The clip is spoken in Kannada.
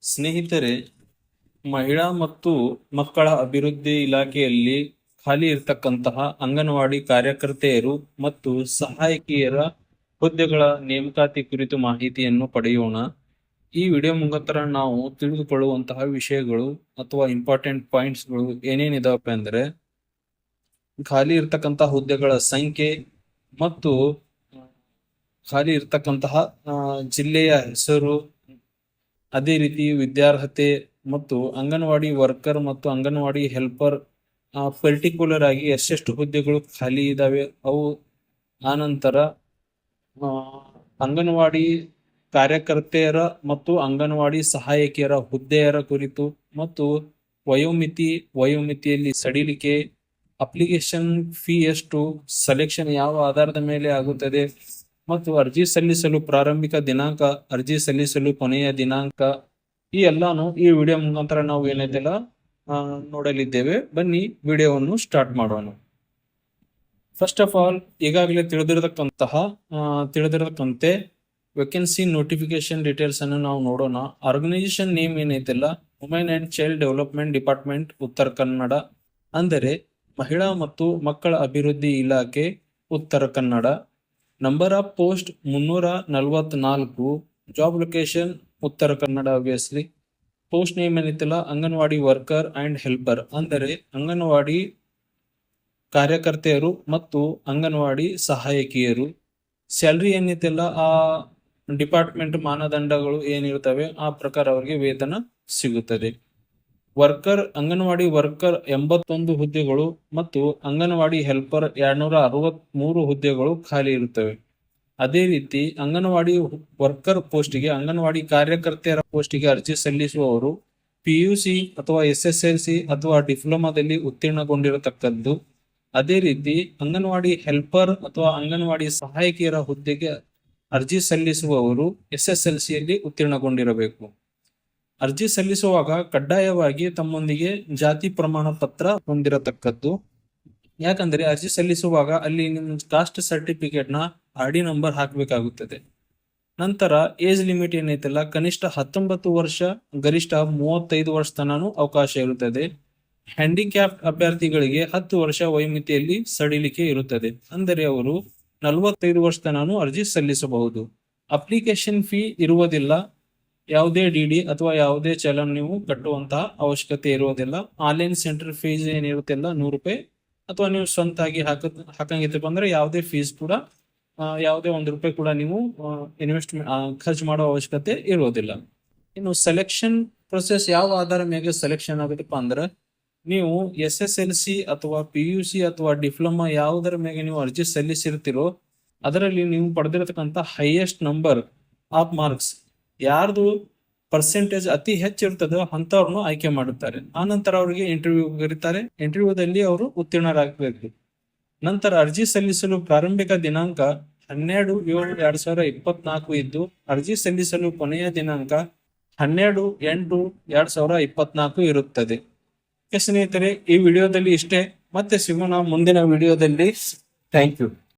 ಸ್ನೇಹಿತರೆ, ಮಹಿಳಾ ಮತ್ತು ಮಕ್ಕಳ ಅಭಿವೃದ್ಧಿ ಇಲಾಖೆಯಲ್ಲಿ ಖಾಲಿ ಇರತಕ್ಕಂತಹ ಅಂಗನವಾಡಿ ಕಾರ್ಯಕರ್ತೆಯರು ಮತ್ತು ಸಹಾಯಕಿಯರ ಹುದ್ದೆಗಳ ನೇಮಕಾತಿ ಕುರಿತು ಮಾಹಿತಿಯನ್ನು ಪಡೆಯೋಣ. ಈ ವಿಡಿಯೋ ಮುಖಾಂತರ ನಾವು ತಿಳಿದುಕೊಳ್ಳುವಂತಹ ವಿಷಯಗಳು ಅಥವಾ ಇಂಪಾರ್ಟೆಂಟ್ ಪಾಯಿಂಟ್ಸ್ಗಳು ಏನೇನಿದಾವಪ್ಪ ಅಂದರೆ, ಖಾಲಿ ಇರತಕ್ಕಂತಹ ಹುದ್ದೆಗಳ ಸಂಖ್ಯೆ ಮತ್ತು ಖಾಲಿ ಇರತಕ್ಕಂತಹ ಜಿಲ್ಲೆಯ ಹೆಸರು, ಅದೇ ರೀತಿ ವಿದ್ಯಾರ್ಹತೆ ಮತ್ತು ಅಂಗನವಾಡಿ ವರ್ಕರ್ ಮತ್ತು ಅಂಗನವಾಡಿ ಹೆಲ್ಪರ್ ಪರ್ಟಿಕ್ಯುಲರ್ ಆಗಿ ಎಷ್ಟೆಷ್ಟು ಹುದ್ದೆಗಳು ಖಾಲಿ ಇದಾವೆ ಅವು, ಆನಂತರ ಅಂಗನವಾಡಿ ಕಾರ್ಯಕರ್ತೆಯರ ಮತ್ತು ಅಂಗನವಾಡಿ ಸಹಾಯಕಿಯರ ಹುದ್ದೆಯರ ಕುರಿತು ಮತ್ತು ವಯೋಮಿತಿಯಲ್ಲಿ ಸಡಿಲಿಕೆ, ಅಪ್ಲಿಕೇಶನ್ ಫೀ ಎಷ್ಟು, ಸೆಲೆಕ್ಷನ್ ಯಾವ ಆಧಾರದ ಮೇಲೆ ಆಗುತ್ತದೆ ಮತ್ತು ಅರ್ಜಿ ಸಲ್ಲಿಸಲು ಪ್ರಾರಂಭಿಕ ದಿನಾಂಕ, ಅರ್ಜಿ ಸಲ್ಲಿಸಲು ಕೊನೆಯ ದಿನಾಂಕ, ಈ ಎಲ್ಲಾನು ಈ ವಿಡಿಯೋ ಮುಖಾಂತರ ನಾವು ಏನೈತೆಲ್ಲ ನೋಡಲಿದ್ದೇವೆ. ಬನ್ನಿ ವಿಡಿಯೋವನ್ನು ಸ್ಟಾರ್ಟ್ ಮಾಡೋಣ. ಫಸ್ಟ್ ಆಫ್ ಆಲ್, ಈಗಾಗಲೇ ತಿಳಿದಿರತಕ್ಕಂತೆ ವೇಕೆನ್ಸಿ ನೋಟಿಫಿಕೇಶನ್ ಡೀಟೇಲ್ಸ್ ಅನ್ನು ನಾವು ನೋಡೋಣ. ಆರ್ಗನೈಸೇಷನ್ ನೇಮ್ ಏನೈತೆಲ್ಲ, women and child development department, Uttara Kannada, ಅಂದರೆ ಮಹಿಳಾ ಮತ್ತು ಮಕ್ಕಳ ಅಭಿವೃದ್ಧಿ ಇಲಾಖೆ, Uttara Kannada. Number of post 344, job location Uttara Kannada obviously. Post name ಏನೈತಿಲ್ಲ, ಅಂಗನವಾಡಿ ವರ್ಕರ್ ಅಂಡ್ ಹೆಲ್ಪರ್, ಅಂದರೆ ಅಂಗನವಾಡಿ ಕಾರ್ಯಕರ್ತೆಯರು ಮತ್ತು ಅಂಗನವಾಡಿ ಸಹಾಯಕಿಯರು. ಸ್ಯಾಲ್ರಿ ಏನೈತಿಲ್ಲ, ಆ ಡಿಪಾರ್ಟ್ಮೆಂಟ್ ಮಾನದಂಡಗಳು ಏನಿರ್ತವೆ ಆ ಪ್ರಕಾರ ಅವರಿಗೆ ವೇತನ ಸಿಗುತ್ತದೆ. ವರ್ಕರ್, ಅಂಗನವಾಡಿ ವರ್ಕರ್ 81 ಹುದ್ದೆಗಳು ಮತ್ತು ಅಂಗನವಾಡಿ ಹೆಲ್ಪರ್ 263 ಹುದ್ದೆಗಳು ಖಾಲಿ ಇರುತ್ತವೆ. ಅದೇ ರೀತಿ ಅಂಗನವಾಡಿ ವರ್ಕರ್ ಪೋಸ್ಟಿಗೆ, ಅಂಗನವಾಡಿ ಕಾರ್ಯಕರ್ತೆಯರ ಪೋಸ್ಟಿಗೆ ಅರ್ಜಿ ಸಲ್ಲಿಸುವವರು PUC ಅಥವಾ SSLC ಅಥವಾ ಡಿಪ್ಲೊಮಾದಲ್ಲಿ ಉತ್ತೀರ್ಣಗೊಂಡಿರತಕ್ಕದ್ದು. ಅದೇ ರೀತಿ ಅಂಗನವಾಡಿ ಹೆಲ್ಪರ್ ಅಥವಾ ಅಂಗನವಾಡಿ ಸಹಾಯಕಿಯರ ಹುದ್ದೆಗೆ ಅರ್ಜಿ ಸಲ್ಲಿಸುವವರು SSLCಯಲ್ಲಿ ಉತ್ತೀರ್ಣಗೊಂಡಿರಬೇಕು. ಅರ್ಜಿ ಸಲ್ಲಿಸುವಾಗ ಕಡ್ಡಾಯವಾಗಿ ತಮ್ಮೊಂದಿಗೆ ಜಾತಿ ಪ್ರಮಾಣ ಪತ್ರ ಹೊಂದಿರತಕ್ಕದ್ದು. ಯಾಕಂದ್ರೆ ಅರ್ಜಿ ಸಲ್ಲಿಸುವಾಗ ಅಲ್ಲಿ ನಿಮ್ಮ ಕಾಸ್ಟ್ ಸರ್ಟಿಫಿಕೇಟ್ನ RD ನಂಬರ್ ಹಾಕಬೇಕಾಗುತ್ತದೆ. ನಂತರ ಏಜ್ ಲಿಮಿಟ್ ಏನೈತಲ್ಲ, ಕನಿಷ್ಠ 19 ವರ್ಷ, ಗರಿಷ್ಠ 35 ವರ್ಷ ತನಕ ಅವಕಾಶ ಇರುತ್ತದೆ. ಹ್ಯಾಂಡಿಕ್ಯಾಪ್ ಅಭ್ಯರ್ಥಿಗಳಿಗೆ 10 ವರ್ಷ ವಯೋಮಿತಿಯಲ್ಲಿ ಸಡಿಲಿಕೆ ಇರುತ್ತದೆ, ಅಂದರೆ ಅವರು 45 ವರ್ಷ ತನಕ ಅರ್ಜಿ ಸಲ್ಲಿಸಬಹುದು. ಅಪ್ಲಿಕೇಶನ್ ಫೀ ಇರುವುದಿಲ್ಲ. ಯಾವುದೇ DD ಅಥವಾ ಯಾವುದೇ ಚಲನ್ ನೀವು ಕಟ್ಟುವಂತಹ ಅವಶ್ಯಕತೆ ಇರುವುದಿಲ್ಲ. ಆನ್ಲೈನ್ ಸೆಂಟರ್ ಫೀಸ್ ಏನಿರುತ್ತಿಲ್ಲ, 100 ರೂಪಾಯಿ, ಅಥವಾ ನೀವು ಸ್ವಂತಾಗಿ ಹಾಕಂಗಿತ್ತಪ್ಪ ಅಂದ್ರೆ ಯಾವುದೇ ಫೀಸ್ ಕೂಡ, ಯಾವುದೇ 1 ರೂಪಾಯಿ ಕೂಡ ನೀವು ಖರ್ಚು ಮಾಡೋ ಅವಶ್ಯಕತೆ ಇರುವುದಿಲ್ಲ. ಇನ್ನು ಸೆಲೆಕ್ಷನ್ ಪ್ರೊಸೆಸ್ ಯಾವ ಆಧಾರ ಮೇಲೆ ಸೆಲೆಕ್ಷನ್ ಆಗುತ್ತಪ್ಪ ಅಂದ್ರೆ, ನೀವು SSLC ಅಥವಾ PUC ಅಥವಾ ಡಿಪ್ಲೊಮಾ ಯಾವುದರ ಮೇಲೆ ನೀವು ಅರ್ಜಿ ಸಲ್ಲಿಸಿರ್ತೀರೋ ಅದರಲ್ಲಿ ನೀವು ಪಡೆದಿರತಕ್ಕಂಥ ಹೈಯೆಸ್ಟ್ ನಂಬರ್ ಆಫ್ ಮಾರ್ಕ್ಸ್, ಯಾರ್ದು ಪರ್ಸೆಂಟೇಜ್ ಅತಿ ಹೆಚ್ಚಿರ್ತದೋ ಅಂತವ್ರನ್ನು ಆಯ್ಕೆ ಮಾಡುತ್ತಾರೆ. ಆ ನಂತರ ಅವರಿಗೆ ಇಂಟರ್ವ್ಯೂ ಕರೀತಾರೆ. ಇಂಟರ್ವ್ಯೂದಲ್ಲಿ ಅವರು ಉತ್ತೀರ್ಣರಾಗಬೇಕು. ನಂತರ ಅರ್ಜಿ ಸಲ್ಲಿಸಲು ಪ್ರಾರಂಭಿಕ ದಿನಾಂಕ 12/7/2024 ಇದ್ದು, ಅರ್ಜಿ ಸಲ್ಲಿಸಲು ಕೊನೆಯ ದಿನಾಂಕ 12/8/2024 ಇರುತ್ತದೆ. ಸ್ನೇಹಿತರೆ, ಈ ವಿಡಿಯೋದಲ್ಲಿ ಇಷ್ಟೇ. ಮತ್ತೆ ಸಿಗೋಣ ಮುಂದಿನ ವಿಡಿಯೋದಲ್ಲಿ. Thank you.